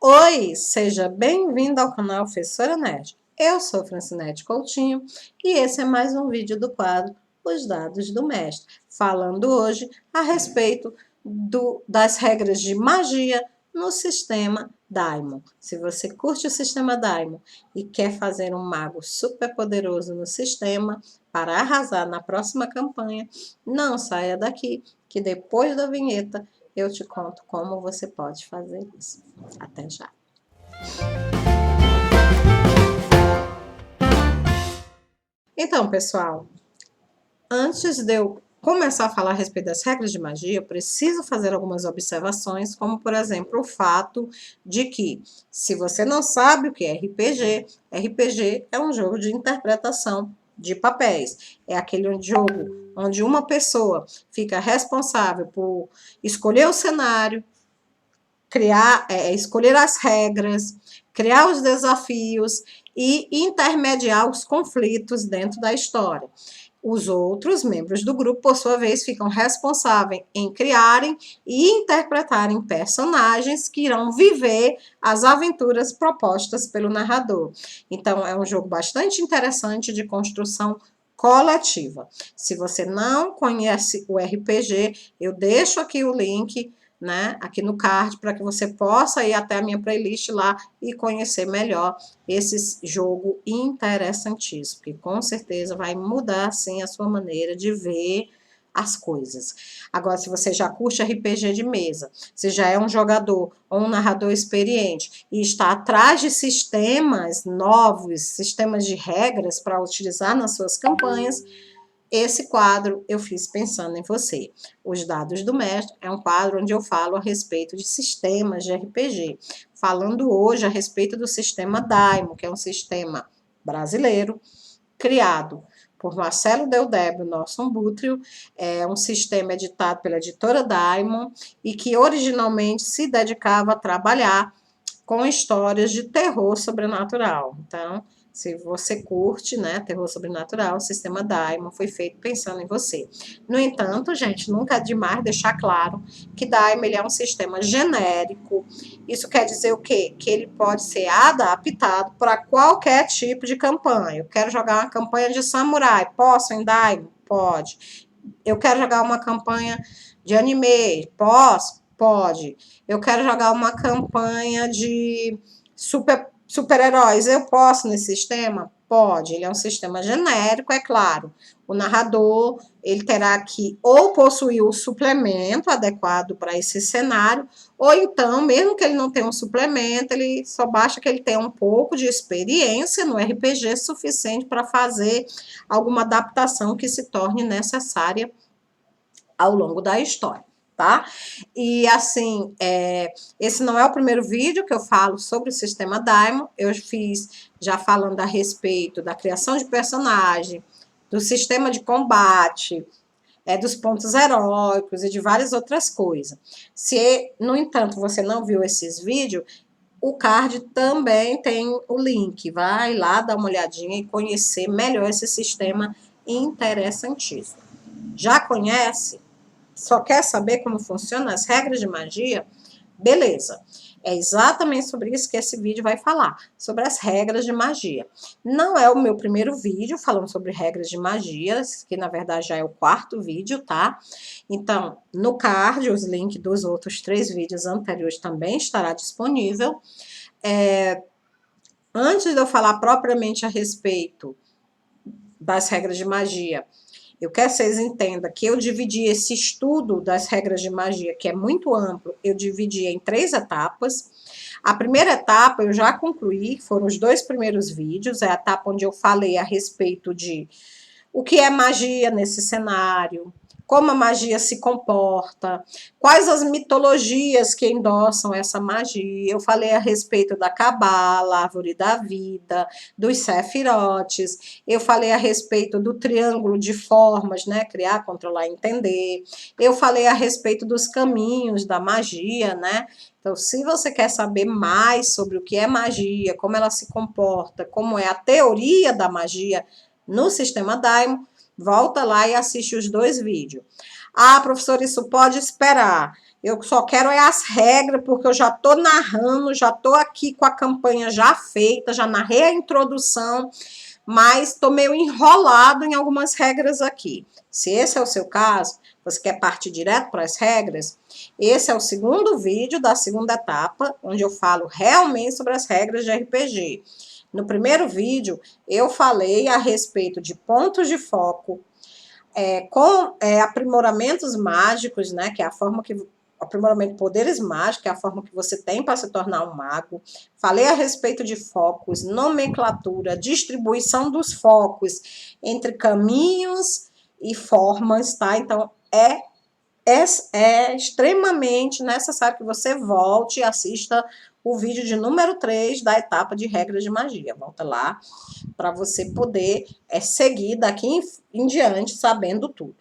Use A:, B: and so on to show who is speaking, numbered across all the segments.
A: Oi, seja bem-vindo ao canal Professora Nerd. Eu sou Francinete Coutinho e esse é mais um vídeo do quadro Os Dados do Mestre, falando hoje a respeito das regras de magia no sistema Daimon. Se você curte o sistema Daimon e quer fazer um mago super poderoso no sistema para arrasar na próxima campanha, não saia daqui, que depois da vinheta eu te conto como você pode fazer isso. Até já! Então, pessoal, antes de eu começar a falar a respeito das regras de magia, eu preciso fazer algumas observações, como, por exemplo, o fato de que, se você não sabe o que é RPG, RPG é um jogo de interpretação de papéis. É aquele jogo onde uma pessoa fica responsável por escolher o cenário, escolher as regras, criar os desafios e intermediar os conflitos dentro da história. Os outros membros do grupo, por sua vez, ficam responsáveis em criarem e interpretarem personagens que irão viver as aventuras propostas pelo narrador. Então, é um jogo bastante interessante de construção coletiva. Se você não conhece o RPG, eu deixo aqui o link, né, aqui no card, para que você possa ir até a minha playlist lá e conhecer melhor esse jogo interessantíssimo, que com certeza vai mudar, assim, a sua maneira de ver as coisas. Agora, se você já curte RPG de mesa, se já é um jogador ou um narrador experiente e está atrás de sistemas novos, sistemas de regras para utilizar nas suas campanhas, esse quadro eu fiz pensando em você. Os Dados do Mestre é um quadro onde eu falo a respeito de sistemas de RPG. Falando hoje a respeito do sistema Daimon, que é um sistema brasileiro, criado por Marcelo Deldébio Norson Butrio, é um sistema editado pela editora Daimon e que originalmente se dedicava a trabalhar com histórias de terror sobrenatural. Então, se você curte, né, terror sobrenatural, o sistema Daimon foi feito pensando em você. No entanto, gente, nunca é demais deixar claro que Daimon ele é um sistema genérico. Isso quer dizer o quê? Que ele pode ser adaptado para qualquer tipo de campanha. Eu quero jogar uma campanha de samurai, posso em Daimon? Pode. Eu quero jogar uma campanha de anime, posso? Pode. Eu quero jogar uma campanha de super-heróis, eu posso nesse sistema? Pode. Ele é um sistema genérico, é claro. O narrador, ele terá que ou possuir o suplemento adequado para esse cenário, ou então, mesmo que ele não tenha um suplemento, ele só basta que ele tenha um pouco de experiência no RPG suficiente para fazer alguma adaptação que se torne necessária ao longo da história, tá? E assim, esse não é o primeiro vídeo que eu falo sobre o sistema Daimon, eu fiz já falando a respeito da criação de personagem, do sistema de combate, dos pontos heróicos e de várias outras coisas. Se, no entanto, você não viu esses vídeos, o card também tem o link, vai lá dar uma olhadinha e conhecer melhor esse sistema interessantíssimo. Já conhece? Só quer saber como funcionam as regras de magia? Beleza. É exatamente sobre isso que esse vídeo vai falar, sobre as regras de magia. Não é o meu primeiro vídeo falando sobre regras de magia, que na verdade já é o quarto vídeo, tá? Então, no card, os links dos outros 3 vídeos anteriores também estará disponível. Antes de eu falar propriamente a respeito das regras de magia, eu quero que vocês entendam que eu dividi esse estudo das regras de magia, que é muito amplo, eu dividi em 3 etapas. A primeira etapa eu já concluí, foram os 2 primeiros vídeos, é a etapa onde eu falei a respeito de o que é magia nesse cenário, como a magia se comporta, quais as mitologias que endossam essa magia. Eu falei a respeito da Cabala, árvore da vida, dos sefirotes, eu falei a respeito do triângulo de formas, né, criar, controlar, entender. Eu falei a respeito dos caminhos da magia, né? Então, se você quer saber mais sobre o que é magia, como ela se comporta, como é a teoria da magia no sistema Daimon, volta lá e assiste os 2 vídeos. Ah, professor, isso pode esperar. eu só quero é as regras, porque eu já tô narrando, já tô aqui com a campanha já feita, já narrei a introdução, mas tô meio enrolado em algumas regras aqui. Se esse é o seu caso, você quer partir direto para as regras, esse é o segundo vídeo da segunda etapa, onde eu falo realmente sobre as regras de RPG. No primeiro vídeo, eu falei a respeito de pontos de foco, com aprimoramentos mágicos, né, que é a forma que aprimoramento de poderes mágicos, que é a forma que você tem para se tornar um mago. Falei a respeito de focos, nomenclatura, distribuição dos focos entre caminhos e formas, tá? Então, é extremamente necessário que você volte e assista o vídeo de número 3 da etapa de regras de magia. Volta lá para você poder seguir daqui em diante sabendo tudo.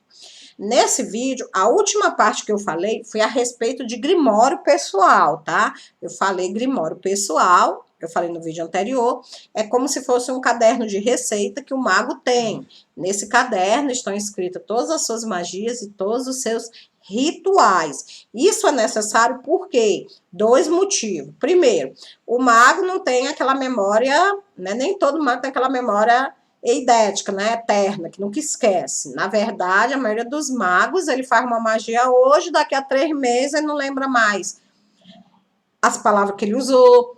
A: Nesse vídeo, a última parte que eu falei foi a respeito de grimório pessoal, tá? Eu falei grimório pessoal, eu falei no vídeo anterior, é como se fosse um caderno de receita que o mago tem. Nesse caderno estão escritas todas as suas magias e todos os seus rituais. Isso é necessário por quê? Dois motivos. Primeiro, o mago não tem aquela memória, né? Nem todo mago tem aquela memória eidética, né, eterna, que nunca esquece. Na verdade, a maioria dos magos, ele faz uma magia hoje, daqui a 3 meses ele não lembra mais as palavras que ele usou,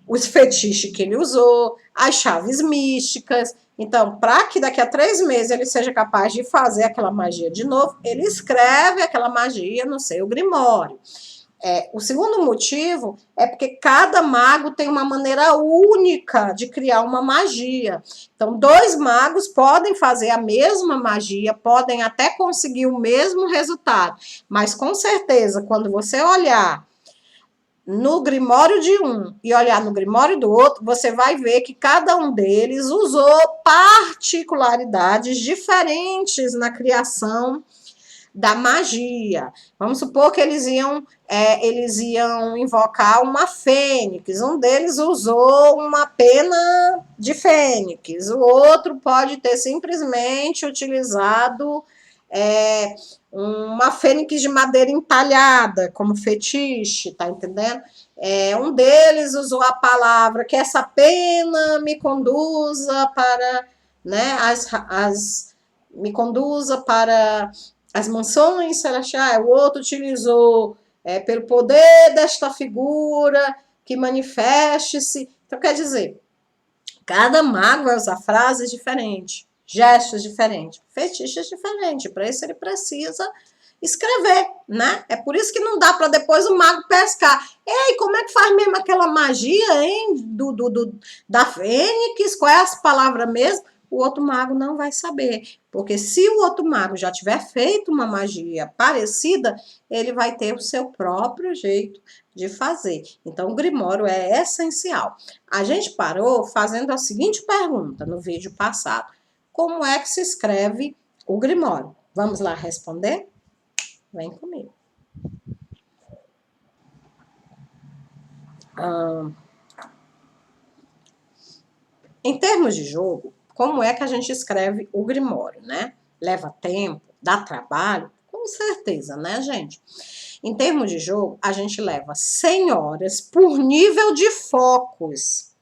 A: os fetiches que ele usou, as chaves místicas. Então, para que daqui a 3 meses ele seja capaz de fazer aquela magia de novo, ele escreve aquela magia no seu grimório. O segundo motivo é porque cada mago tem uma maneira única de criar uma magia. Então, 2 magos podem fazer a mesma magia, podem até conseguir o mesmo resultado, mas com certeza, quando você olhar no grimório de um e olhar no grimório do outro, você vai ver que cada um deles usou particularidades diferentes na criação da magia. Vamos supor que eles iam invocar uma fênix. Um deles usou uma pena de fênix. O outro pode ter simplesmente utilizado uma fênix de madeira entalhada como fetiche, tá entendendo? Um deles usou a palavra que essa pena me conduza para, né, me conduza para as mansões celestiais. O outro utilizou pelo poder desta figura que manifeste-se. Então, quer dizer, cada mago vai usar frases diferentes, gestos diferentes, fetiches diferentes. Para isso ele precisa escrever, né? É por isso que não dá para depois o mago pescar. Ei, como é que faz mesmo aquela magia, hein? Da fênix? Qual é as palavras mesmo? O outro mago não vai saber, porque se o outro mago já tiver feito uma magia parecida, ele vai ter o seu próprio jeito de fazer. Então, o grimório é essencial. A gente parou fazendo a seguinte pergunta no vídeo passado: como é que se escreve o grimório? Vamos lá responder? Vem comigo. Em termos de jogo, como é que a gente escreve o grimório, né? Leva tempo, dá trabalho? Com certeza, né, gente? Em termos de jogo, a gente leva 100 horas por nível de focos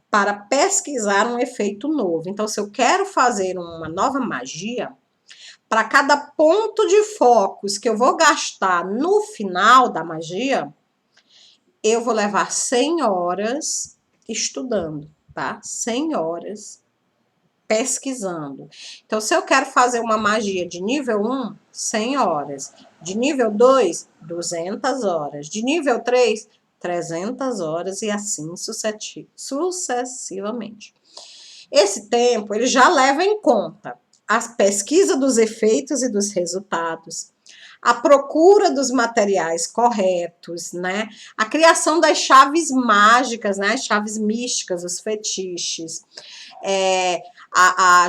A: para pesquisar um efeito novo. Então, se eu quero fazer uma nova magia, para cada ponto de focos que eu vou gastar no final da magia, eu vou levar 100 horas estudando, tá? 100 horas pesquisando. Então, se eu quero fazer uma magia de nível 1, 100 horas. De nível 2, 200 horas. De nível 3, 300 horas e assim sucessivamente. Esse tempo, ele já leva em conta a pesquisa dos efeitos e dos resultados, a procura dos materiais corretos, né? A criação das chaves mágicas, né? As chaves místicas, os fetiches.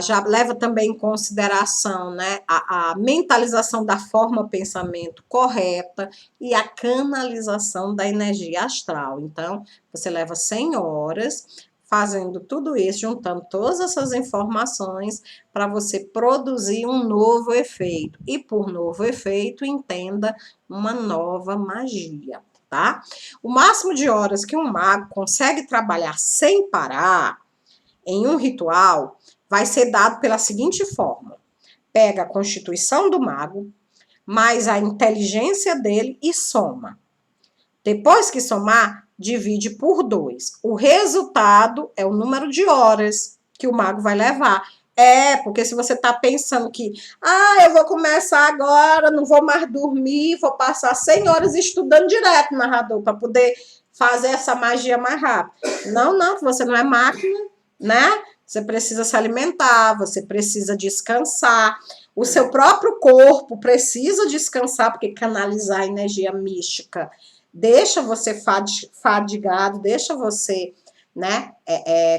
A: Já leva também em consideração, né, a mentalização da forma pensamento correta e a canalização da energia astral. Então, você leva 100 horas, fazendo tudo isso, juntando todas essas informações para você produzir um novo efeito. E por novo efeito, entenda uma nova magia, tá? O máximo de horas que um mago consegue trabalhar sem parar em um ritual vai ser dado pela seguinte forma: pega a constituição do mago, mais a inteligência dele e soma. Depois que somar, divide por 2. O resultado é o número de horas que o mago vai levar. Porque se você está pensando que, eu vou começar agora, não vou mais dormir, vou passar 100 horas estudando direto, narrador, para poder fazer essa magia mais rápido. Não, você não é máquina, né? Você precisa se alimentar, você precisa descansar. O seu próprio corpo precisa descansar, porque canalizar a energia mística deixa você fadigado, deixa você, né,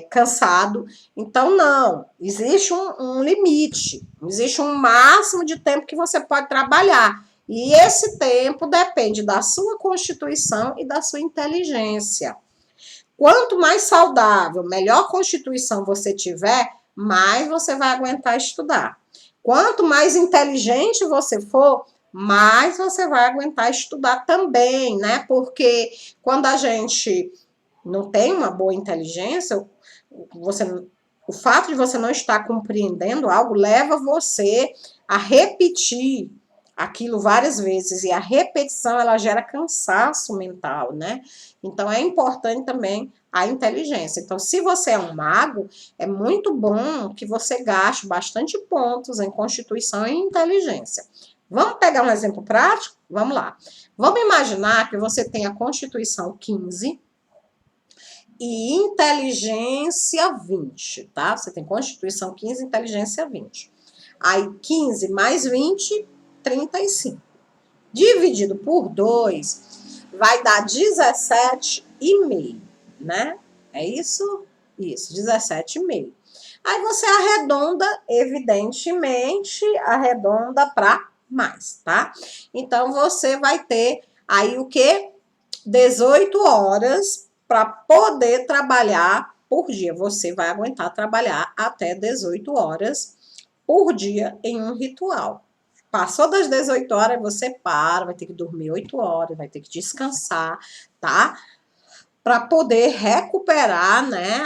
A: cansado. Então, não, existe um limite, existe um máximo de tempo que você pode trabalhar. E esse tempo depende da sua constituição e da sua inteligência. Quanto mais saudável, melhor constituição você tiver, mais você vai aguentar estudar. Quanto mais inteligente você for, mais você vai aguentar estudar também, né? Porque quando a gente não tem uma boa inteligência, o fato de você não estar compreendendo algo leva você a repetir aquilo várias vezes, e a repetição ela gera cansaço mental, né? Então é importante também a inteligência. Então, se você é um mago, é muito bom que você gaste bastante pontos em constituição e inteligência. Vamos pegar um exemplo prático? Vamos lá. Vamos imaginar que você tem a constituição 15 e inteligência 20, tá? Você tem constituição 15 e inteligência 20. Aí 15 mais 20, 35. Dividido por 2, vai dar 17,5, né? É isso? Isso, 17,5. Aí você arredonda, evidentemente, arredonda para mais, tá? Então, você vai ter aí o quê? 18 horas para poder trabalhar por dia. Você vai aguentar trabalhar até 18 horas por dia em um ritual. Passou das 18 horas, você para, vai ter que dormir 8 horas, vai ter que descansar, tá? Para poder recuperar, né,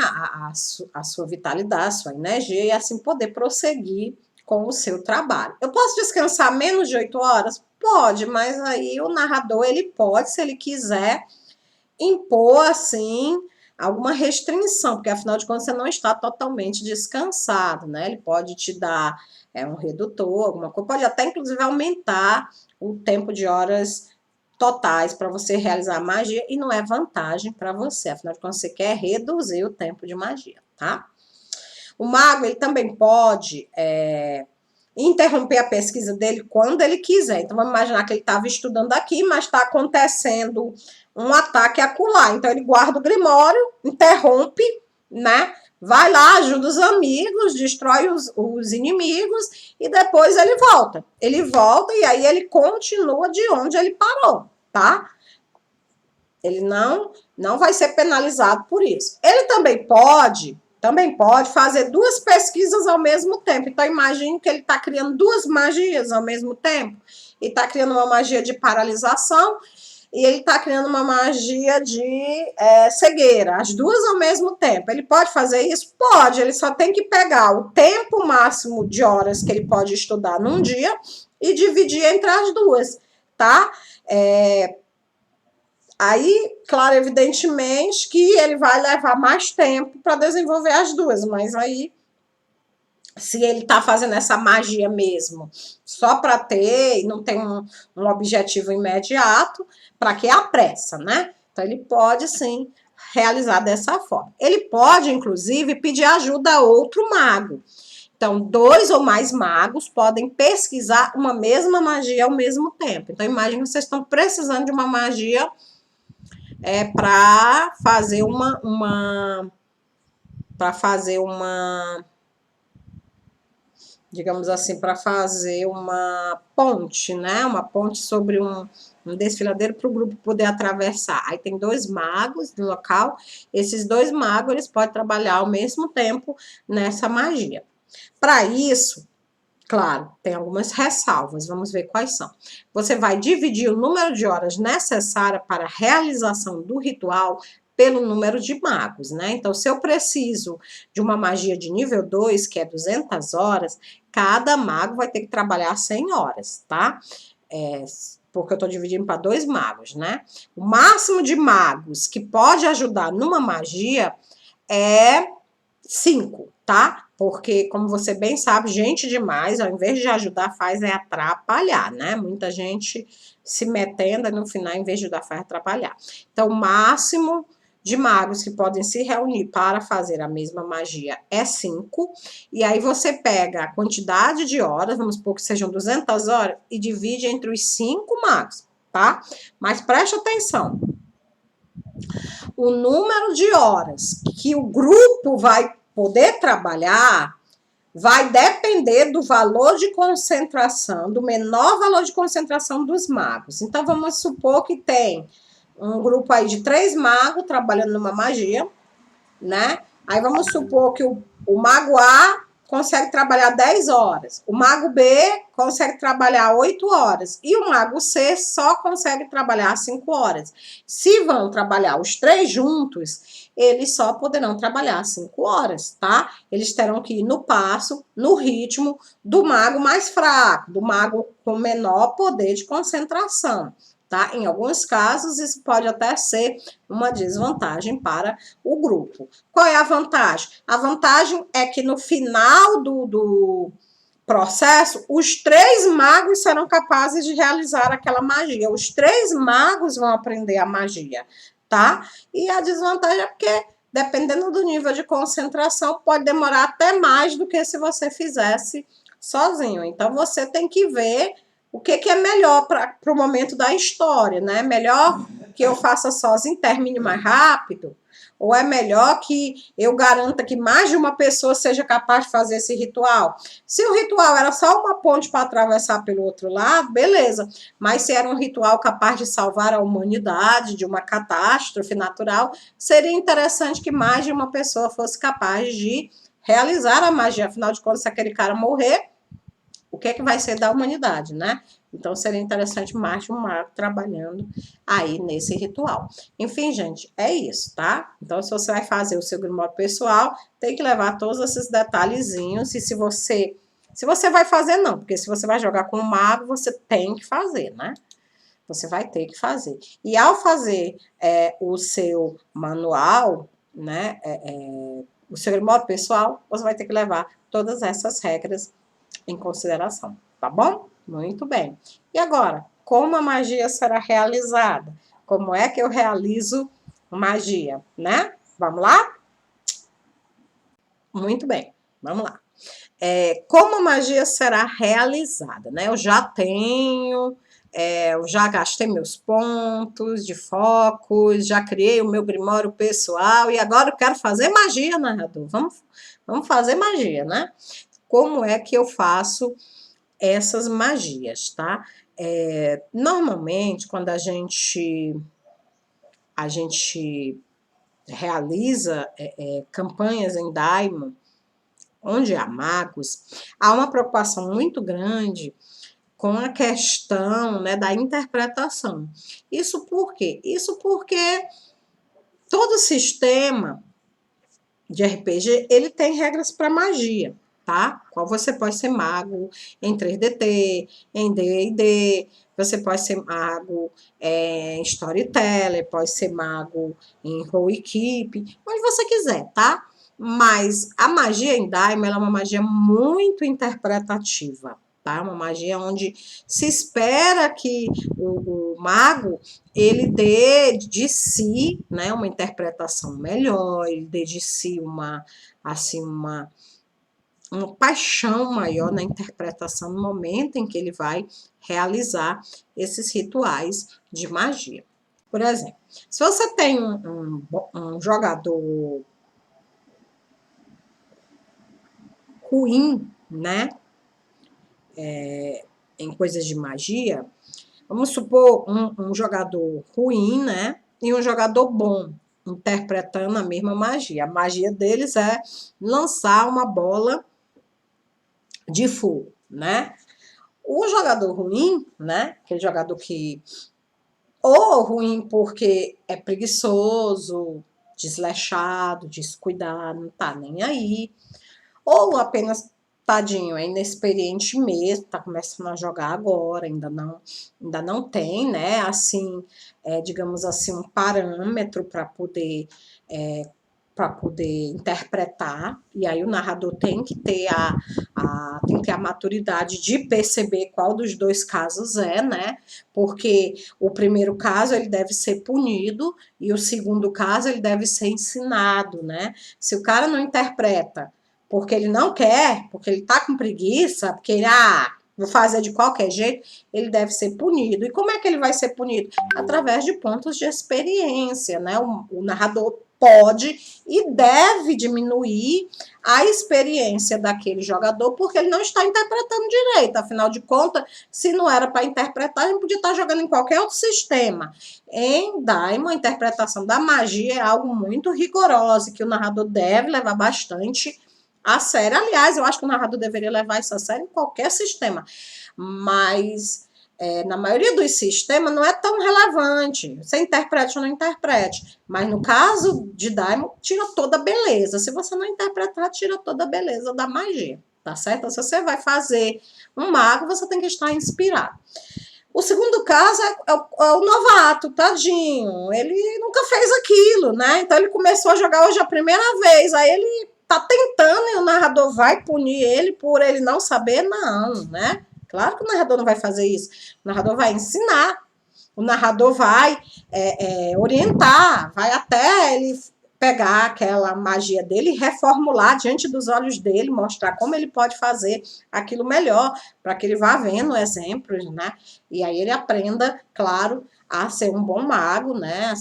A: a sua vitalidade, a sua energia e assim poder prosseguir com o seu trabalho. Eu posso descansar menos de 8 horas? Pode, mas aí o narrador, ele pode, se ele quiser, impor, assim, alguma restrição, porque afinal de contas você não está totalmente descansado, né? Ele pode te dar um redutor, alguma coisa, pode até inclusive aumentar o tempo de horas totais para você realizar a magia, e não é vantagem para você, afinal de contas você quer reduzir o tempo de magia, tá? O mago, ele também pode interromper a pesquisa dele quando ele quiser. Então, vamos imaginar que ele estava estudando aqui, mas está acontecendo um ataque acolá. Então, ele guarda o grimório, interrompe, né? Vai lá, ajuda os amigos, destrói os inimigos e depois ele volta. Ele volta e aí ele continua de onde ele parou, tá? Ele não vai ser penalizado por isso. Ele também pode fazer 2 pesquisas ao mesmo tempo. Então, imagine que ele está criando 2 magias ao mesmo tempo. E está criando uma magia de paralisação e ele está criando uma magia de cegueira. As 2 ao mesmo tempo. Ele pode fazer isso? Pode. Ele só tem que pegar o tempo máximo de horas que ele pode estudar num dia e dividir entre as 2, tá? Aí, claro, evidentemente que ele vai levar mais tempo para desenvolver as 2, mas aí, se ele está fazendo essa magia mesmo só para ter e não tem um objetivo imediato, para que a pressa, né? Então, ele pode, sim, realizar dessa forma. Ele pode, inclusive, pedir ajuda a outro mago. Então, 2 ou mais magos podem pesquisar uma mesma magia ao mesmo tempo. Então, imagine que vocês estão precisando de uma magia para fazer digamos assim, para fazer uma ponte, né? Uma ponte sobre um desfiladeiro para o grupo poder atravessar. Aí tem 2 magos no local. Esses 2 magos, eles podem trabalhar ao mesmo tempo nessa magia. Para isso, claro, tem algumas ressalvas, vamos ver quais são. Você vai dividir o número de horas necessária para a realização do ritual pelo número de magos, né? Então, se eu preciso de uma magia de nível 2, que é 200 horas, cada mago vai ter que trabalhar 100 horas, tá? Porque eu estou dividindo para 2 magos, né? O máximo de magos que pode ajudar numa magia é 5, tá? Porque, como você bem sabe, gente demais, ao invés de ajudar, faz é atrapalhar, né? Muita gente se metendo e no final, em vez de ajudar, faz atrapalhar. Então, o máximo de magos que podem se reunir para fazer a mesma magia é 5. E aí você pega a quantidade de horas, vamos supor que sejam 200 horas, e divide entre os 5 magos, tá? Mas preste atenção. O número de horas que o grupo vai poder trabalhar vai depender do valor de concentração, do menor valor de concentração dos magos. Então, vamos supor que tem um grupo aí de 3 magos trabalhando numa magia, né? Aí vamos supor que o mago A consegue trabalhar 10 horas, o mago B consegue trabalhar 8 horas e o mago C só consegue trabalhar 5 horas. Se vão trabalhar os 3 juntos, eles só poderão trabalhar 5 horas, tá? Eles terão que ir no passo, no ritmo do mago mais fraco, do mago com menor poder de concentração. Tá? Em alguns casos, isso pode até ser uma desvantagem para o grupo. Qual é a vantagem? A vantagem é que no final do processo, os 3 magos serão capazes de realizar aquela magia. Os 3 magos vão aprender a magia, tá? E a desvantagem é porque, dependendo do nível de concentração, pode demorar até mais do que se você fizesse sozinho. Então, você tem que ver o que é melhor para o momento da história, né? Melhor que eu faça sozinho, termine mais rápido, ou é melhor que eu garanta que mais de uma pessoa seja capaz de fazer esse ritual? Se o ritual era só uma ponte para atravessar pelo outro lado, beleza. Mas se era um ritual capaz de salvar a humanidade de uma catástrofe natural, seria interessante que mais de uma pessoa fosse capaz de realizar a magia. Afinal de contas, se aquele cara morrer, o que é que vai ser da humanidade, né? Então, seria interessante mais de um mago trabalhando aí nesse ritual. Enfim, gente, é isso, tá? Então, se você vai fazer o seu grimório pessoal, tem que levar todos esses detalhezinhos. E se você vai fazer, não, porque se você vai jogar com o mago, você tem que fazer, né? Você vai ter que fazer. E ao fazer o seu manual, né? O seu grimório pessoal, você vai ter que levar todas essas regras em consideração, tá bom? Muito bem. E agora, como a magia será realizada? Como é que eu realizo magia, né? Vamos lá? Muito bem, vamos lá. Como a magia será realizada, né? Eu já gastei meus pontos de focos, já criei o meu grimório pessoal e agora eu quero fazer magia, narrador. Vamos fazer magia, né? Como é que eu faço essas magias, tá? Normalmente, quando a gente realiza campanhas em Daimon, onde há magos, há uma preocupação muito grande com a questão, né, da interpretação. Isso por quê? Isso porque todo sistema de RPG, ele tem regras para magia, tá? Qual você pode ser mago em 3DT, em D&D, você pode ser mago em Storyteller, pode ser mago em Roll-Equipe, onde você quiser, tá? Mas a magia em Daimon, ela é uma magia muito interpretativa, tá? Uma magia onde se espera que o mago ele dê de si, né, uma interpretação melhor, ele dê de si uma paixão maior na interpretação no momento em que ele vai realizar esses rituais de magia. Por exemplo, se você tem um jogador ruim, né, em coisas de magia, vamos supor um jogador ruim, né? E um jogador bom, interpretando a mesma magia. A magia deles é lançar uma bola de fogo, né? O jogador ruim, né? Aquele jogador que ou ruim porque é preguiçoso, desleixado, descuidado, não tá nem aí, ou apenas tadinho, é inexperiente mesmo, tá começando a jogar agora, ainda não tem, né, assim, digamos assim, um parâmetro para poder interpretar, e aí o narrador tem que ter tem que ter a maturidade de perceber qual dos dois casos é, né? Porque o primeiro caso ele deve ser punido e o segundo caso ele deve ser ensinado, né? Se o cara não interpreta porque ele não quer, porque ele tá com preguiça, porque ele, vou fazer de qualquer jeito, ele deve ser punido. E como é que ele vai ser punido? Através de pontos de experiência, né? O narrador pode e deve diminuir a experiência daquele jogador, porque ele não está interpretando direito. Afinal de contas, se não era para interpretar, ele podia estar jogando em qualquer outro sistema. Em Daimon, a interpretação da magia é algo muito rigoroso, que o narrador deve levar bastante a sério. Aliás, eu acho que o narrador deveria levar isso a sério em qualquer sistema, mas na maioria dos sistemas não é tão relevante. Você interprete ou não interprete. Mas no caso de Daimon, tira toda a beleza. Se você não interpretar, tira toda a beleza da magia. Tá certo? Se você vai fazer um mago, você tem que estar inspirado. O segundo caso é o novato, tadinho. Ele nunca fez aquilo, né? Então ele começou a jogar hoje a primeira vez. Aí ele tá tentando e o narrador vai punir ele por ele não saber? Não, né? Claro que o narrador não vai fazer isso. O narrador vai ensinar. O narrador vai orientar, vai até ele pegar aquela magia dele e reformular diante dos olhos dele, mostrar como ele pode fazer aquilo melhor, para que ele vá vendo exemplos, né? E aí ele aprenda, claro, a ser um bom mago, né?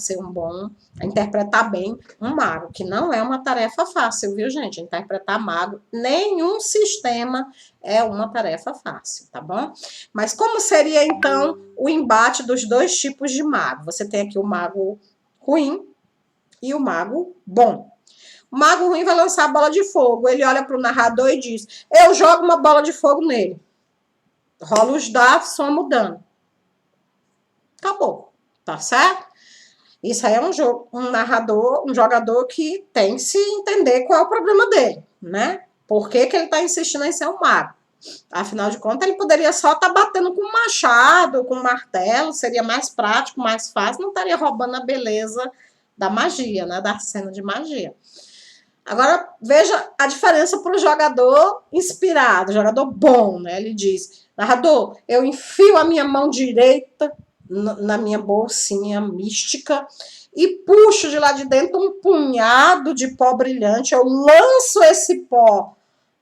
A: A interpretar bem um mago, que não é uma tarefa fácil, viu, gente? Interpretar mago, nenhum sistema é uma tarefa fácil, tá bom? Mas como seria, então, o embate dos dois tipos de mago? Você tem aqui o mago ruim e o mago bom. O mago ruim vai lançar a bola de fogo. Ele olha para o narrador e diz: eu jogo uma bola de fogo nele. Rola os dados, soma o dano. Acabou. Tá certo? Isso aí é um jogador que tem que se entender qual é o problema dele, né? Por que ele está insistindo em ser um mago? Afinal de contas, ele poderia só estar batendo com um machado, com um martelo, seria mais prático, mais fácil, não estaria roubando a beleza da magia, né? Da cena de magia. Agora, veja a diferença para o jogador inspirado, jogador bom, né? Ele diz: narrador, eu enfio a minha mão direita na minha bolsinha mística e puxo de lá de dentro um punhado de pó brilhante. Eu lanço esse pó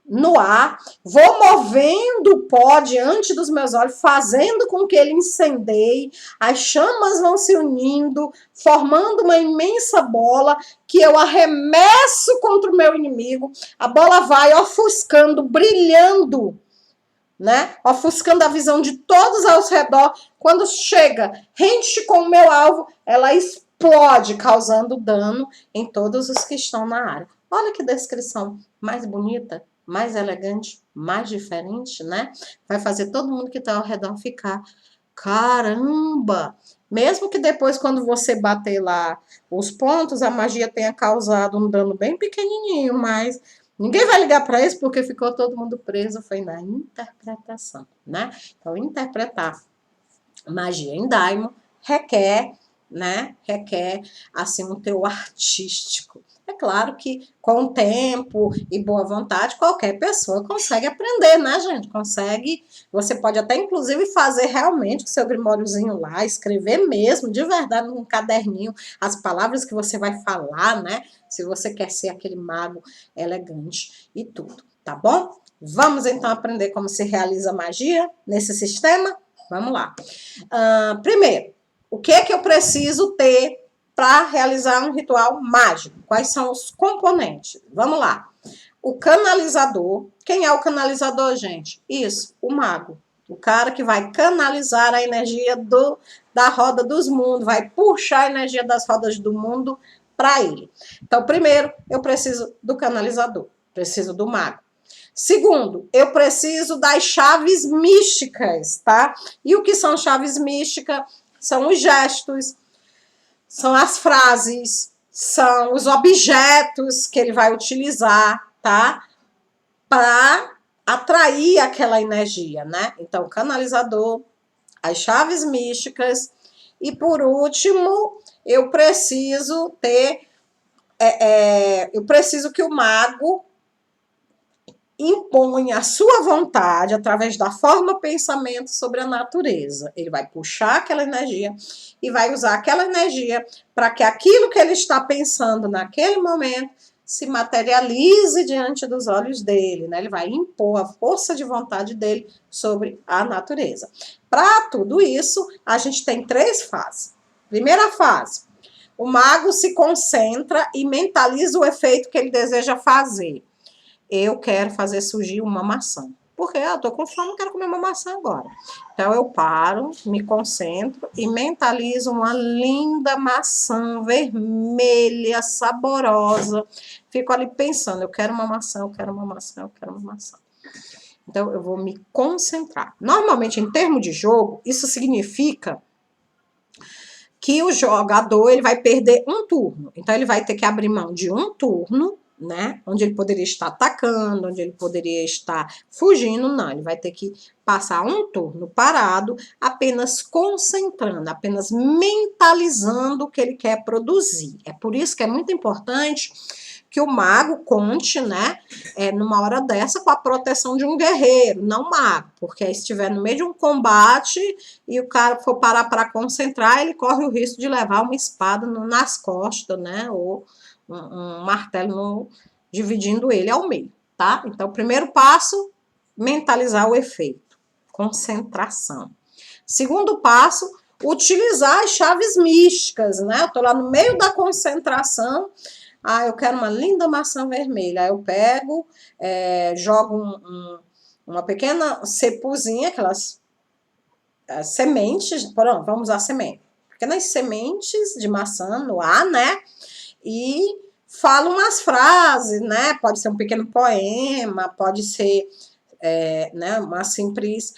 A: no ar, vou movendo o pó diante dos meus olhos, fazendo com que ele incendeie, as chamas vão se unindo, formando uma imensa bola que eu arremesso contra o meu inimigo, a bola vai ofuscando, brilhando, né? Ofuscando a visão de todos ao redor. Quando chega rente com o meu alvo, ela explode, causando dano em todos os que estão na área. Olha que descrição mais bonita, mais elegante, mais diferente, né? Vai fazer todo mundo que está ao redor ficar, caramba! Mesmo que depois, quando você bater lá os pontos, a magia tenha causado um dano bem pequenininho, mas ninguém vai ligar para isso porque ficou todo mundo preso, foi na interpretação, né? Então, interpretar magia em Daimon requer, né? Requer, assim, um teor artístico. É claro que com o tempo e boa vontade, qualquer pessoa consegue aprender, né, gente? Consegue, você pode até, inclusive, fazer realmente o seu grimóriozinho lá, escrever mesmo, de verdade, num caderninho, as palavras que você vai falar, né? Se você quer ser aquele mago elegante e tudo, tá bom? Vamos, então, aprender como se realiza magia nesse sistema? Vamos lá. Primeiro, o que é que eu preciso ter para realizar um ritual mágico? Quais são os componentes? Vamos lá. o canalizador. Quem é o canalizador, gente? Isso, o mago. O cara que vai canalizar a energia da roda dos mundos, vai puxar a energia das rodas do mundo para ele. Então, primeiro, eu preciso do canalizador, preciso do mago. Segundo, eu preciso das chaves místicas, tá? E o que são chaves místicas? São os gestos, são as frases, são os objetos que ele vai utilizar, tá? Para atrair aquela energia, né? Então, canalizador, as chaves místicas e, por último, eu preciso ter, eu preciso que o mago imponha a sua vontade através da forma pensamento sobre a natureza. Ele vai puxar aquela energia e vai usar aquela energia para que aquilo que ele está pensando naquele momento se materialize diante dos olhos dele, né? Ele vai impor a força de vontade dele sobre a natureza. Para tudo isso, a gente tem 3 fases. Primeira fase, o mago se concentra e mentaliza o efeito que ele deseja fazer. Eu quero fazer surgir uma maçã. Porque eu tô com fome, quero comer uma maçã agora. Então eu paro, me concentro e mentalizo uma linda maçã vermelha, saborosa. Fico ali pensando, eu quero uma maçã, eu quero uma maçã, eu quero uma maçã. Então eu vou me concentrar. Normalmente, em termos de jogo, isso significa que o jogador ele vai perder um turno. Então ele vai ter que abrir mão de um turno, né? Onde ele poderia estar atacando, onde ele poderia estar fugindo, não. Ele vai ter que passar um turno parado, apenas concentrando, apenas mentalizando o que ele quer produzir. É por isso que é muito importante que o mago conte, né, numa hora dessa, com a proteção de um guerreiro, não mago, porque aí se estiver no meio de um combate e o cara for parar para concentrar, ele corre o risco de levar uma espada nas costas, né, ou um martelo dividindo ele ao meio, tá? Então, o primeiro passo, mentalizar o efeito, concentração. Segundo passo, utilizar as chaves místicas, né? Eu tô lá no meio da concentração, eu quero uma linda maçã vermelha. Aí eu pego, jogo uma pequena cepuzinha, aquelas sementes, pronto, vamos usar semente. Pequenas sementes de maçã no ar, né? E falo umas frases, né? Pode ser um pequeno poema, pode ser né, uma simples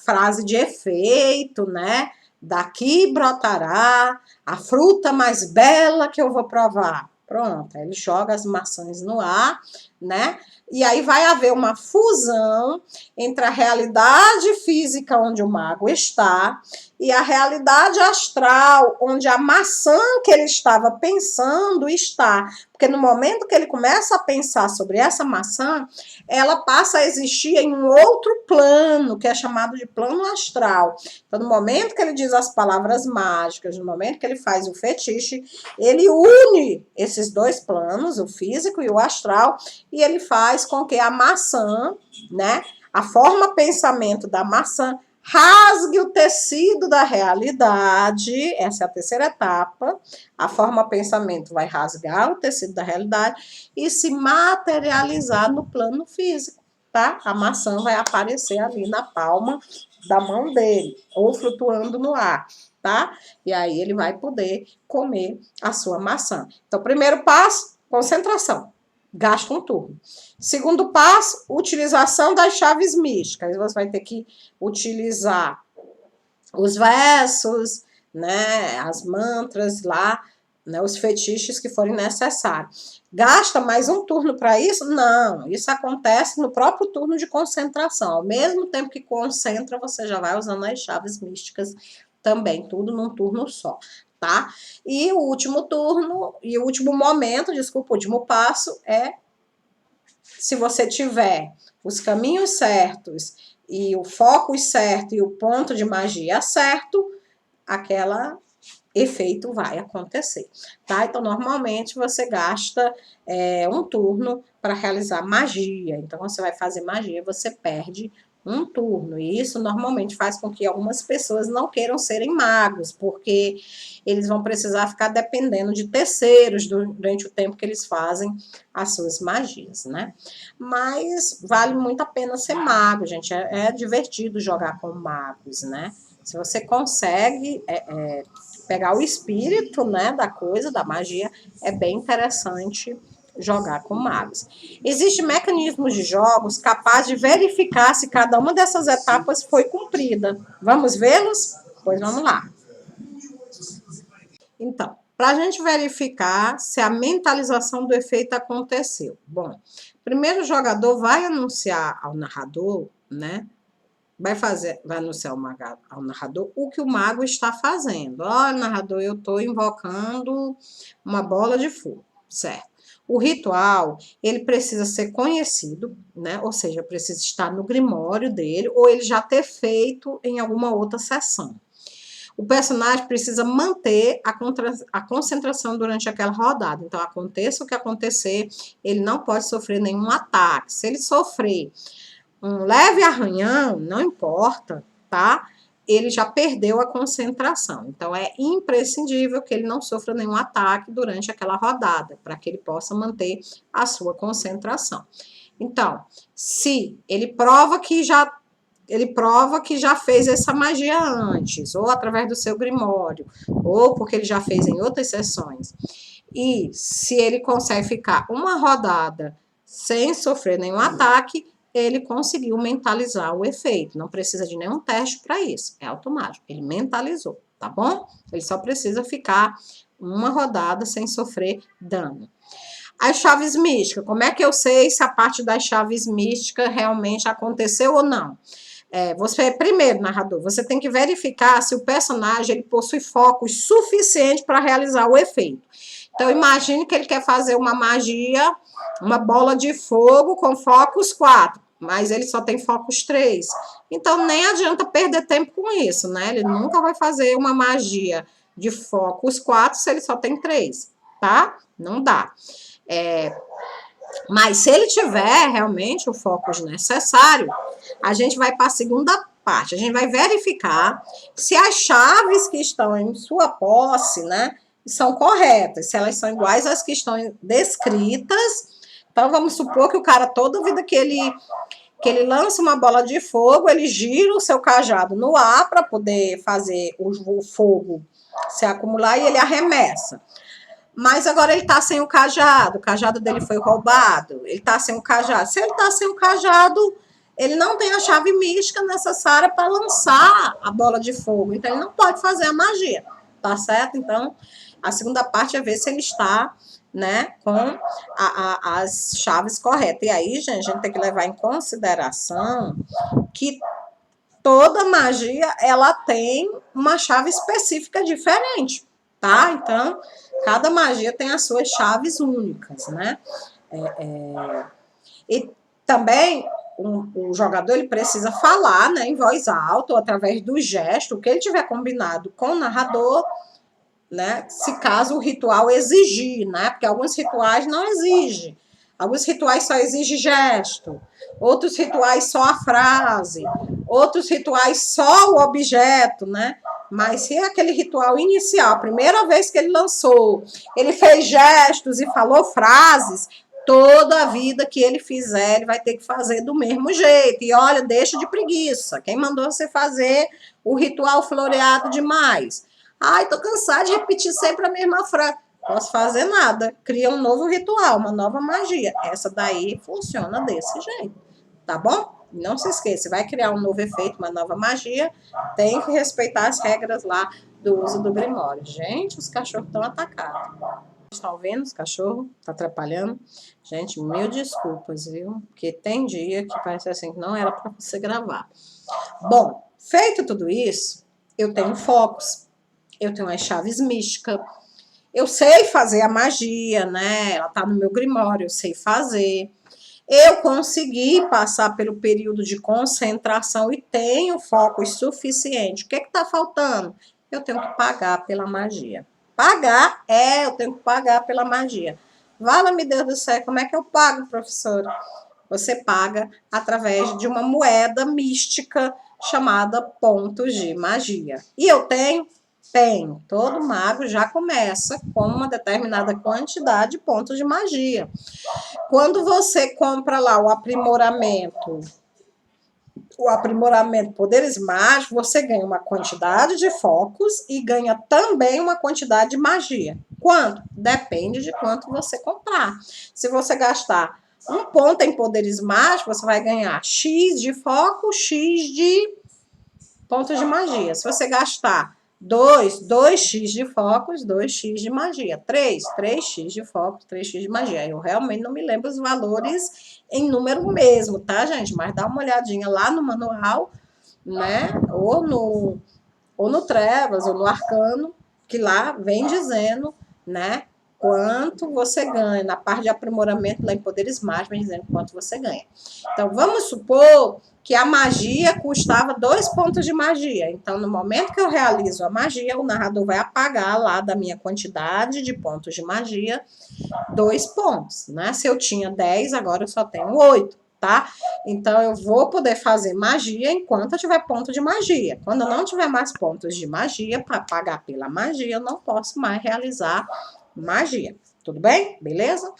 A: frase de efeito, né? Daqui brotará a fruta mais bela que eu vou provar. Pronto, aí ele joga as maçãs no ar, né? E aí vai haver uma fusão entre a realidade física onde o mago está e a realidade astral onde a maçã que ele estava pensando está. Porque no momento que ele começa a pensar sobre essa maçã, ela passa a existir em um outro plano, que é chamado de plano astral. Então, no momento que ele diz as palavras mágicas, no momento que ele faz o fetiche, ele une esses 2 planos, o físico e o astral, e ele faz com que a maçã, né, a forma pensamento da maçã, rasgue o tecido da realidade. Essa é a terceira etapa. A forma pensamento vai rasgar o tecido da realidade e se materializar no plano físico, tá? A maçã vai aparecer ali na palma da mão dele, ou flutuando no ar, tá? E aí ele vai poder comer a sua maçã. Então, primeiro passo, concentração. Gasta um turno. Segundo passo, utilização das chaves místicas. Você vai ter que utilizar os versos, né, as mantras lá, né, os fetiches que forem necessários. Gasta mais um turno para isso? Não, isso acontece no próprio turno de concentração. Ao mesmo tempo que concentra, você já vai usando as chaves místicas também, tudo num turno só, tá? E o último turno, e o último momento, desculpa, o último passo é, se você tiver os caminhos certos e o foco certo e o ponto de magia certo, aquela efeito vai acontecer, tá? Então, normalmente, você gasta um turno para realizar magia. Então, você vai fazer magia, você perde um turno. E isso normalmente faz com que algumas pessoas não queiram serem magos, porque eles vão precisar ficar dependendo de terceiros durante o tempo que eles fazem as suas magias, né? Mas vale muito a pena ser mago, gente. É divertido jogar com magos, né? Se você consegue pegar o espírito, né, da coisa, da magia, é bem interessante jogar com magos. Existem mecanismos de jogos capazes de verificar se cada uma dessas etapas foi cumprida. Vamos vê-los? Pois vamos lá. Então, para a gente verificar se a mentalização do efeito aconteceu. Bom, primeiro o jogador vai anunciar ao narrador, né? Vai anunciar ao narrador o que o mago está fazendo. Olha, narrador, eu estou invocando uma bola de fogo, certo? O ritual, ele precisa ser conhecido, né? Ou seja, precisa estar no grimório dele, ou ele já ter feito em alguma outra sessão. O personagem precisa manter a concentração durante aquela rodada. Então, aconteça o que acontecer, ele não pode sofrer nenhum ataque. Se ele sofrer um leve arranhão, não importa, tá? Ele já perdeu a concentração. Então, é imprescindível que ele não sofra nenhum ataque durante aquela rodada, para que ele possa manter a sua concentração. Então, se ele prova que já fez essa magia antes, ou através do seu grimório, ou porque ele já fez em outras sessões, e se ele consegue ficar uma rodada sem sofrer nenhum ataque, ele conseguiu mentalizar o efeito. Não precisa de nenhum teste para isso, é automático. Ele mentalizou, tá bom? Ele só precisa ficar uma rodada sem sofrer dano. As chaves místicas, como é que eu sei se a parte das chaves místicas realmente aconteceu ou não? Primeiro, narrador, você tem que verificar se o personagem ele possui focos suficientes para realizar o efeito. Então, imagine que ele quer fazer uma magia, uma bola de fogo com focos 4, mas ele só tem focos 3. Então, nem adianta perder tempo com isso, né? Ele nunca vai fazer uma magia de focos 4 se ele só tem 3, tá? Não dá. Mas se ele tiver realmente o foco necessário, a gente vai para a segunda parte. A gente vai verificar se as chaves que estão em sua posse, né, são corretas, se elas são iguais às que estão descritas. Então, vamos supor que o cara, toda vida que ele lança uma bola de fogo, ele gira o seu cajado no ar para poder fazer o fogo se acumular e ele arremessa. Mas agora ele está sem o cajado dele foi roubado, ele está sem o cajado. Se ele está sem o cajado, ele não tem a chave mística necessária para lançar a bola de fogo, então ele não pode fazer a magia, tá certo? Então, a segunda parte é ver se ele está, né, com as chaves corretas. E aí, gente, a gente tem que levar em consideração que toda magia, ela tem uma chave específica diferente, tá? Então, cada magia tem as suas chaves únicas, né? E também o jogador ele precisa falar, né, em voz alta ou através do gesto, o que ele tiver combinado com o narrador, né? Se caso o ritual exigir, né? Porque alguns rituais não exigem. Alguns rituais só exigem gesto, outros rituais só a frase, outros rituais só o objeto, né? Mas se é aquele ritual inicial, a primeira vez que ele lançou, ele fez gestos e falou frases, toda a vida que ele fizer, ele vai ter que fazer do mesmo jeito. E olha, deixa de preguiça. Quem mandou você fazer o ritual floreado demais? Ai, tô cansada de repetir sempre a mesma frase. Posso fazer nada. Cria um novo ritual, uma nova magia. Essa daí funciona desse jeito, tá bom? Não se esqueça, vai criar um novo efeito, uma nova magia, tem que respeitar as regras lá do uso do Grimório. Gente, os cachorros estão atacados. Estão vendo os cachorros? Tá atrapalhando? Gente, mil desculpas, viu? Porque tem dia que parece assim que não era para você gravar. Bom, feito tudo isso, eu tenho focos, eu tenho as chaves místicas, eu sei fazer a magia, né? Ela tá no meu grimório, eu sei fazer. Eu consegui passar pelo período de concentração e tenho foco suficiente. O que está faltando? Eu tenho que pagar pela magia. Pagar? Eu tenho que pagar pela magia. Vala-me Deus do céu, como é que eu pago, professora? você paga através de uma moeda mística chamada pontos de magia. E eu tenho? Tenho. Todo mago já começa com uma determinada quantidade de pontos de magia. Quando você compra lá o aprimoramento Poderes Mágicos, você ganha uma quantidade de focos e ganha também uma quantidade de magia. Quanto? Depende de quanto você comprar. Se você gastar 1 ponto em Poderes Mágicos, você vai ganhar X de foco, X de pontos de magia. Se você gastar 2x de focos, 2x de magia. 3x de focos, 3x de magia. Eu realmente não me lembro os valores em número mesmo, tá, gente? Mas dá uma olhadinha lá no manual, né? Ou no Trevas, ou no Arcano, que lá vem dizendo, né? Quanto você ganha. Na parte de aprimoramento, lá em Poderes Mágicos, vem dizendo quanto você ganha. Então, vamos supor que a magia custava 2 pontos de magia. Então, no momento que eu realizo a magia, o narrador vai apagar lá da minha quantidade de pontos de magia 2 pontos, né? Se eu tinha 10, agora eu só tenho 8, tá? Então, eu vou poder fazer magia enquanto eu tiver ponto de magia. Quando eu não tiver mais pontos de magia para pagar pela magia, eu não posso mais realizar magia. Tudo bem? Beleza?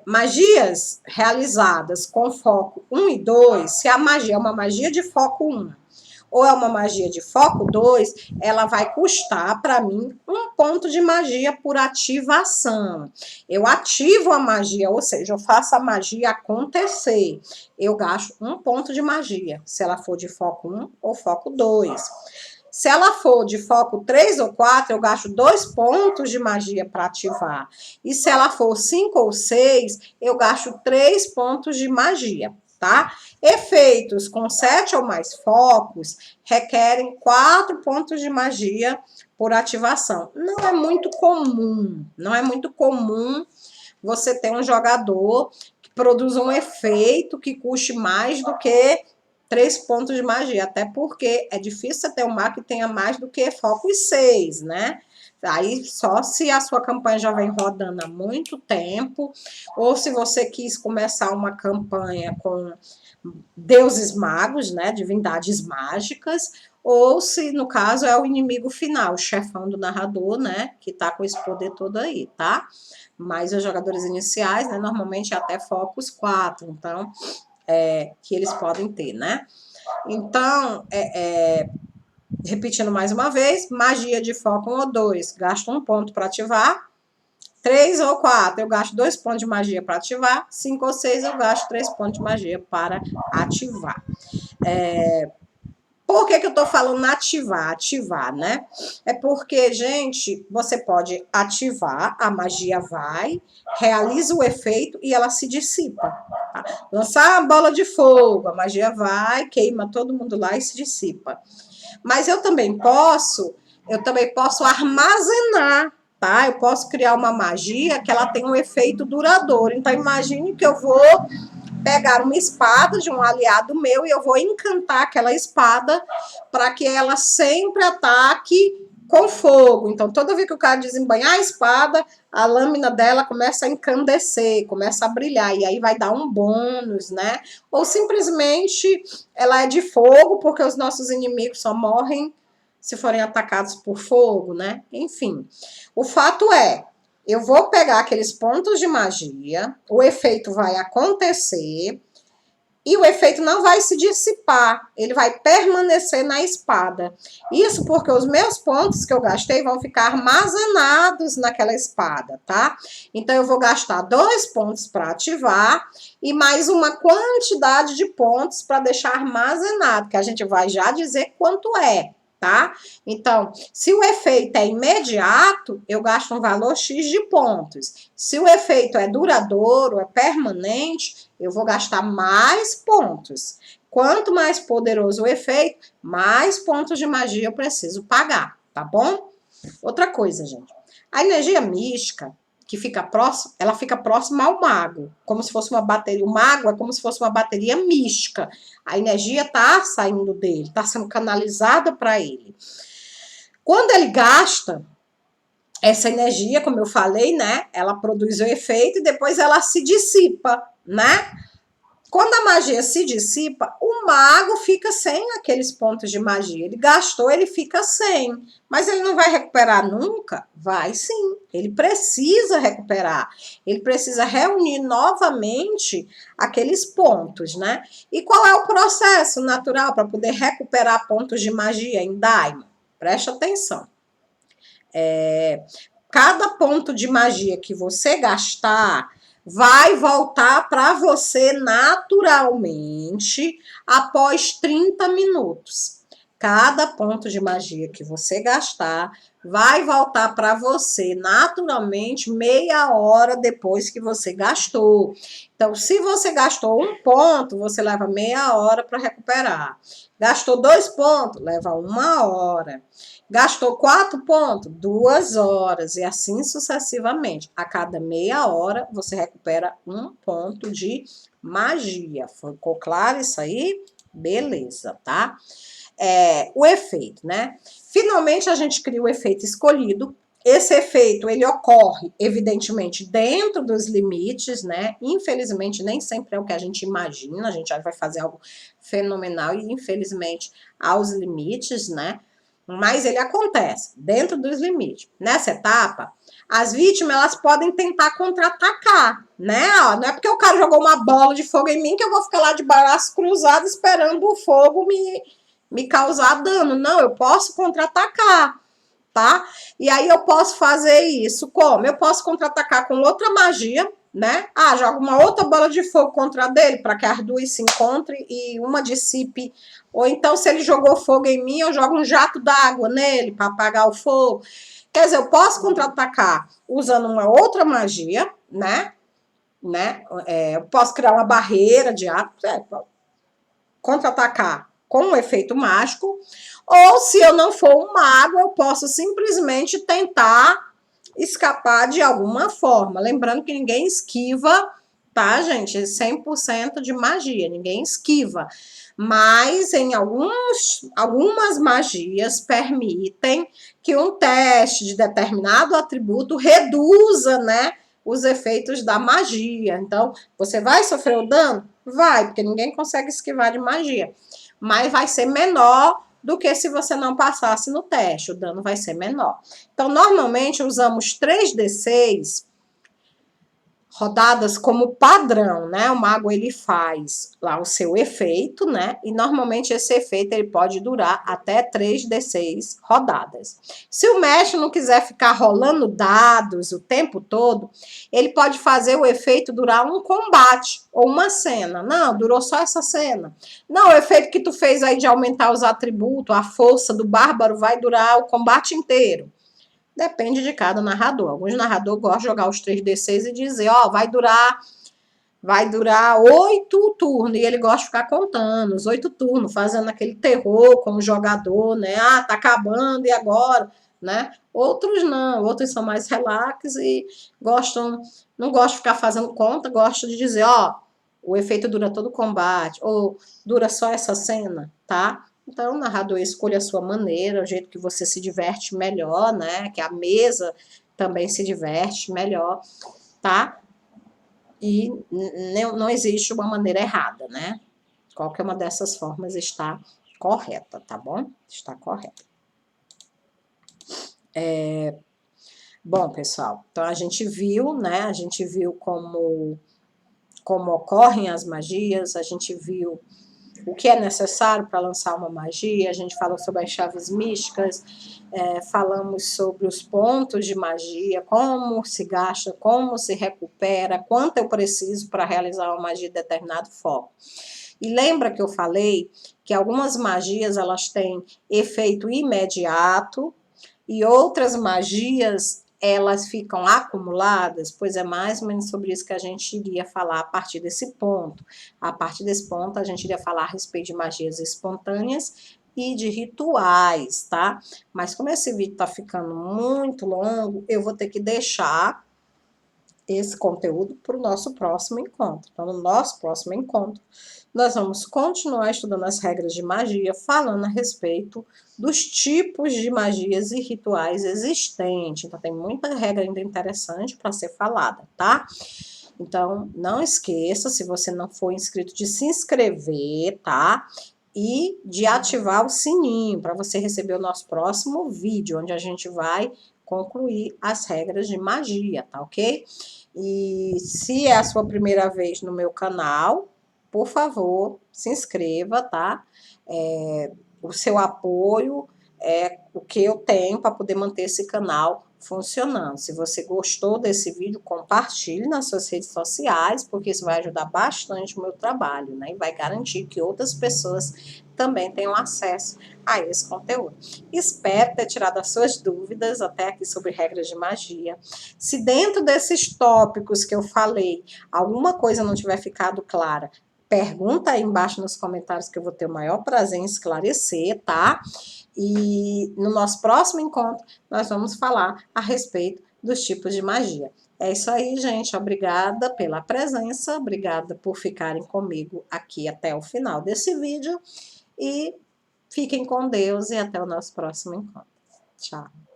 A: Magias realizadas com foco 1 e 2, se a magia é uma magia de foco 1 ou é uma magia de foco 2, ela vai custar para mim 1 ponto de magia por ativação. Eu ativo a magia, ou seja, eu faço a magia acontecer. Eu gasto 1 ponto de magia, se ela for de foco 1 ou foco 2. Se ela for de foco 3 ou 4, eu gasto 2 pontos de magia para ativar. E se ela for 5 ou 6, eu gasto 3 pontos de magia, tá? Efeitos com 7 ou mais focos requerem 4 pontos de magia por ativação. Não é muito comum você ter um jogador que produz um efeito que custe mais do que 3 pontos de magia, até porque é difícil você ter um mago que tenha mais do que focos 6, né? Aí só se a sua campanha já vem rodando há muito tempo, ou se você quis começar uma campanha com deuses magos, né? Divindades mágicas, ou se no caso é o inimigo final, o chefão do narrador, né? Que tá com esse poder todo aí, tá? Mas os jogadores iniciais, né? Normalmente até focos 4, então que eles podem ter, né? Então, repetindo mais uma vez, magia de foco 1 ou 2, gasto 1 ponto para ativar. 3 ou 4, eu gasto 2 pontos de magia para ativar. 5 ou 6, eu gasto 3 pontos de magia para ativar. Por que eu tô falando ativar, né? É porque, gente, você pode ativar, a magia vai, realiza o efeito e ela se dissipa. Tá? Lançar a bola de fogo, a magia vai, queima todo mundo lá e se dissipa. Mas eu também posso armazenar, tá? Eu posso criar uma magia que ela tem um efeito duradouro. Então, imagine que eu vou pegar uma espada de um aliado meu e eu vou encantar aquela espada para que ela sempre ataque com fogo. Então, toda vez que o cara desembanhar a espada, a lâmina dela começa a encandecer, começa a brilhar, e aí vai dar um bônus, né? Ou simplesmente ela é de fogo, porque os nossos inimigos só morrem se forem atacados por fogo, né? Enfim, o fato é, eu vou pegar aqueles pontos de magia, o efeito vai acontecer e o efeito não vai se dissipar, ele vai permanecer na espada. Isso porque os meus pontos que eu gastei vão ficar armazenados naquela espada, tá? Então, eu vou gastar 2 pontos para ativar e mais uma quantidade de pontos para deixar armazenado, que a gente vai já dizer quanto é. Tá? Então, se o efeito é imediato, eu gasto um valor X de pontos. Se o efeito é duradouro, é permanente, eu vou gastar mais pontos. Quanto mais poderoso o efeito, mais pontos de magia eu preciso pagar, tá bom? Outra coisa, gente. A energia mística, que fica próxima, ela fica próxima ao mago, como se fosse uma bateria. O mago é como se fosse uma bateria mística. A energia tá saindo dele, tá sendo canalizada para ele. Quando ele gasta, essa energia, como eu falei, né? Ela produz o efeito e depois ela se dissipa, né? Quando a magia se dissipa, o mago fica sem aqueles pontos de magia. Ele gastou, ele fica sem. Mas ele não vai recuperar nunca? Vai sim. Ele precisa recuperar. Ele precisa reunir novamente aqueles pontos, né? E qual é o processo natural para poder recuperar pontos de magia em Daima? Preste atenção. Cada ponto de magia que você gastar vai voltar para você naturalmente após 30 minutos. Cada ponto de magia que você gastar vai voltar para você naturalmente meia hora depois que você gastou. Então, se você gastou um ponto, você leva meia hora para recuperar. Gastou 2 pontos, leva 1 hora. Gastou 4 pontos, 2 horas, e assim sucessivamente. A cada meia hora, você recupera 1 ponto de magia. Ficou claro isso aí? Beleza, tá? O efeito, né? Finalmente, a gente cria o efeito escolhido. Esse efeito, ele ocorre, evidentemente, dentro dos limites, né? Infelizmente, nem sempre é o que a gente imagina. A gente vai fazer algo fenomenal e, infelizmente, aos limites, né? Mas ele acontece dentro dos limites. Nessa etapa, as vítimas elas podem tentar contra-atacar, né? Não é porque o cara jogou uma bola de fogo em mim que eu vou ficar lá de braços cruzados esperando o fogo me causar dano. Não, eu posso contra-atacar, tá? E aí eu posso fazer isso como? Eu posso contra-atacar com outra magia, né? Joga uma outra bola de fogo contra a dele para que as duas se encontrem e uma dissipe. Ou então, se ele jogou fogo em mim, eu jogo um jato d'água nele para apagar o fogo. Quer dizer, eu posso contra-atacar usando uma outra magia, né? Eu posso criar uma barreira de água, contra-atacar com um efeito mágico. Ou se eu não for um mago, eu posso simplesmente tentar escapar de alguma forma. Lembrando que ninguém esquiva, tá, gente? 100% de magia, ninguém esquiva. Mas em algumas magias permitem que um teste de determinado atributo reduza, né, os efeitos da magia. Então, você vai sofrer o dano? Vai, porque ninguém consegue esquivar de magia. Mas vai ser menor do que se você não passasse no teste, o dano vai ser menor. Então, normalmente, usamos 3d6 rodadas como padrão, né? O mago, ele faz lá o seu efeito, né? E, normalmente, esse efeito ele pode durar até 3d6 rodadas. Se o mestre não quiser ficar rolando dados o tempo todo, ele pode fazer o efeito durar um combate ou uma cena. Não, durou só essa cena. Não, o efeito que tu fez aí de aumentar os atributos, a força do bárbaro vai durar o combate inteiro. Depende de cada narrador. Alguns narradores gostam de jogar os 3d6 e dizer, vai durar 8 turnos. E ele gosta de ficar contando os 8 turnos, fazendo aquele terror com o jogador, né? Tá acabando e agora, né? Outros não, outros são mais relax e não gostam de ficar fazendo conta, gostam de dizer, o efeito dura todo o combate, ou dura só essa cena, tá? Então, o narrador escolhe a sua maneira, o jeito que você se diverte melhor, né? Que a mesa também se diverte melhor, tá? E não existe uma maneira errada, né? Qualquer uma dessas formas está correta, tá bom? Está correta. Bom, pessoal, então a gente viu, né? A gente viu como ocorrem as magias, a gente viu o que é necessário para lançar uma magia, a gente falou sobre as chaves místicas, falamos sobre os pontos de magia, como se gasta, como se recupera, quanto eu preciso para realizar uma magia de determinado foco. E lembra que eu falei que algumas magias elas têm efeito imediato e outras magias elas ficam acumuladas? Pois é mais ou menos sobre isso que a gente iria falar a partir desse ponto. A partir desse ponto, a gente iria falar a respeito de magias espontâneas e de rituais, tá? Mas como esse vídeo tá ficando muito longo, eu vou ter que deixar esse conteúdo para o nosso próximo encontro. Então, no nosso próximo encontro, nós vamos continuar estudando as regras de magia, falando a respeito dos tipos de magias e rituais existentes. Então, tem muita regra ainda interessante para ser falada, tá? Então, não esqueça, se você não for inscrito, de se inscrever, tá? E de ativar o sininho para você receber o nosso próximo vídeo, onde a gente vai concluir as regras de magia, tá ok? E se é a sua primeira vez no meu canal, por favor, se inscreva, tá? O seu apoio é o que eu tenho para poder manter esse canal funcionando. Se você gostou desse vídeo, compartilhe nas suas redes sociais, porque isso vai ajudar bastante o meu trabalho, né? E vai garantir que outras pessoas também tenham acesso a esse conteúdo. Espero ter tirado as suas dúvidas até aqui sobre regras de magia. Se dentro desses tópicos que eu falei, alguma coisa não tiver ficado clara, pergunta aí embaixo nos comentários que eu vou ter o maior prazer em esclarecer, tá? E no nosso próximo encontro, nós vamos falar a respeito dos tipos de magia. É isso aí, gente. Obrigada pela presença, obrigada por ficarem comigo aqui até o final desse vídeo. E fiquem com Deus e até o nosso próximo encontro. Tchau.